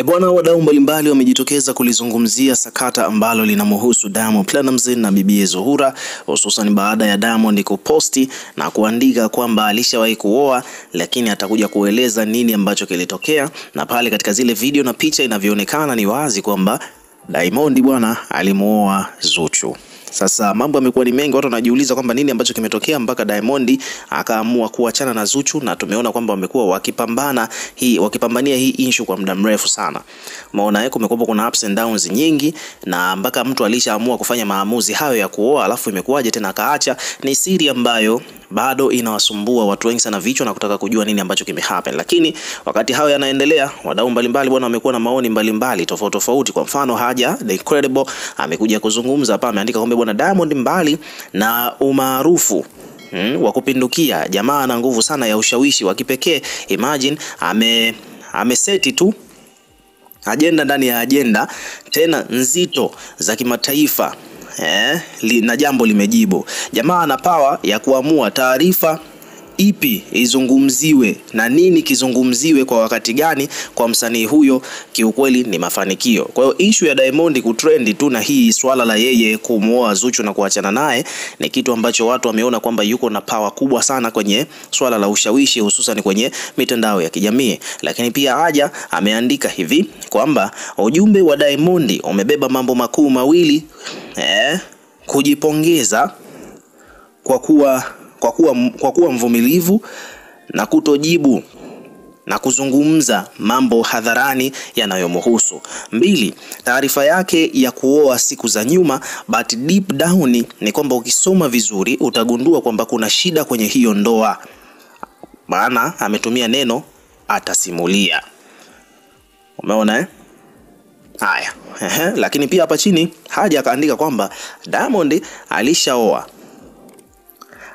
Bwana, wadau mbalimbali wamejitokeza kulizungumzia sakata ambalo linamhusu Diamond Platnumz na bibi Zuhura, hususan baada ya Diamond kuposti na kuandika kwamba alishawahi kuoa, lakini atakuja kueleza nini ambacho kilitokea. Na pale katika zile video na picha inavyoonekana ni wazi kwamba Diamond bwana alimuoa Zuchu. Sasa mambo yamekuwa ni mengi, watu wanajiuliza kwamba nini ambacho kimetokea mpaka Diamond akaamua kuachana na Zuchu, na tumeona kwamba wamekuwa wakipambania hii issue kwa muda mrefu sana. Maona yako kumekuwa kuna ups and downs nyingi, na mpaka mtu alishaamua kufanya maamuzi hayo ya kuoa, alafu imekuwaje tena akaacha, ni siri ambayo bado inawasumbua watu wengi sana vichwa na kutaka kujua nini ambacho kimehappen. Lakini wakati hayo yanaendelea, wadau mbalimbali bwana wamekuwa na maoni mbalimbali tofauti. Kwa mfano Haja The Incredible amekuja kuzungumza hapa, ameandika kwamba bwana Diamond mbali na umaarufu wa kupindukia, jamaa ana nguvu sana ya ushawishi wa kipekee. Imagine ameseti tu agenda ndani ya agenda tena nzito za kimataifa. Na jambo limejibu. Jamaa ana power ya kuamua taarifa ipi izungumziwe na nini kizungumziwe kwa wakati gani. Kwa msanii huyo kiukweli ni mafanikio. Kwa hiyo issue ya Diamond kutrend tu na hii swala la yeye kumuoa Zuchu na kuachana naye ni kitu ambacho watu wameona kwamba yuko na power kubwa sana kwenye swala la ushawishi, hususan kwenye mitandao ya kijamii. Lakini pia Haja ameandika hivi kwamba ujumbe wa Diamond umebeba mambo makuu mawili: kujipongeza kwa kuwa mvumilivu na kutojibu na kuzungumza mambo hadharani yanayomhusu. 2, taarifa yake ya kuoa siku za nyuma, but deep down ni kwamba ukisoma vizuri utagundua kwamba kuna shida kwenye hiyo ndoa. Maana ametumia neno atasimulia. Umeona haya. Lakini pia hapa chini Haja akaandika kwamba Diamond alishaoa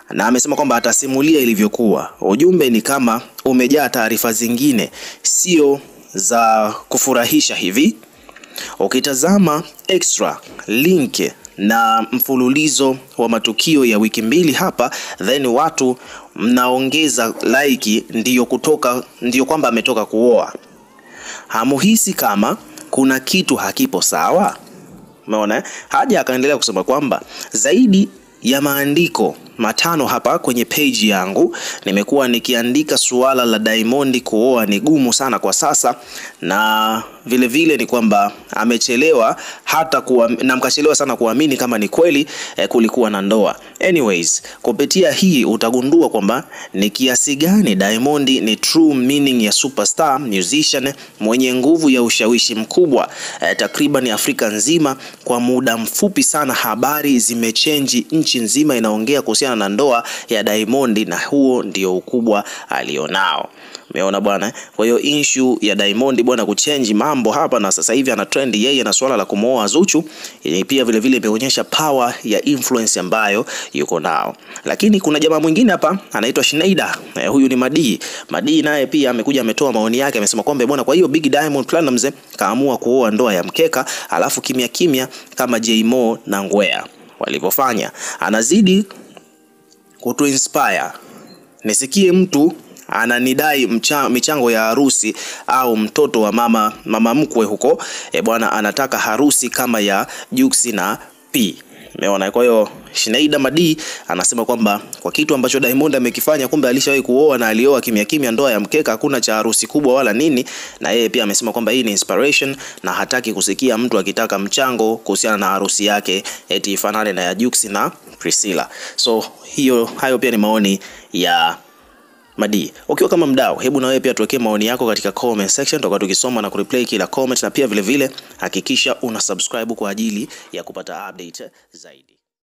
na amesema kwamba atasimulia ilivyokuwa. Ujumbe ni kama umejaa taarifa zingine sio za kufurahisha hivi. Ukitazama extra link na mfululizo wa matukio ya wiki 2 hapa, then watu mnaongeza like ndiyo kwamba ametoka kuoa. Hamuhisi kama kuna kitu hakipo sawa? Umeona? Haja akaendelea kusema kwamba zaidi ya maandiko 5 hapa kwenye page yangu nimekuwa nikiandika suala la Diamond kuoa ni gumu sana kwa sasa, na vile ni kwamba amechelewa na mkachelewa sana kuamini kama ni kweli kulikuwa na ndoa. Anyways, kupitia hii utagundua kwamba ni kiasi gani Diamond ni true meaning ya superstar musician mwenye nguvu ya ushawishi mkubwa takriban Afrika nzima. Kwa muda mfupi sana habari zimechange, nchi nzima inaongea kuhusiana na ndoa ya Diamond, na huo ndio ukubwa alionao. Umeona bwana? Kwa hiyo issue ya Diamond bwana kuchange mambo hapa, na sasa hivi ana trend yeye na swala la kumooa Zuchu, pia vile imeonyesha power ya influence ambayo yuko nao. Lakini kuna jamaa mwingine hapa anaitwa Schneider. Huyu ni Madi naye pia amekuja ametoa maoni yake, amesema kwamba bwana, kwa hiyo Big Diamond Platnumz kaamua kuoa ndoa ya mkeka, alafu kimya kama J-Mo na Ngwea walivyofanya. Anazidi kutu inspire. Nisikie mtu ananidai michango ya harusi au mtoto wa mama mkwe huko bwana anataka harusi kama ya Jux na P. Umeona? Kwa hiyo Schneider Madi anasema kwamba kwa kitu ambacho Diamond amekifanya, kumbe alishawahi kuoa na alioa kimya ndoa ya mkeka, hakuna cha harusi kubwa wala nini. Na yeye pia amesema kwamba hii ni inspiration na hataki kusikia mtu akitaka mchango kuhusiana na harusi yake eti ifanane na ya Jux na Priscilla. So hayo pia ni maoni ya Madi. Ukiwa kama mdau, hebu na wewe pia tuwekee maoni yako katika comment section, tutakuwa tukisoma na kureplay kila comment, na pia vile hakikisha una subscribe kwa ajili ya kupata update zaidi.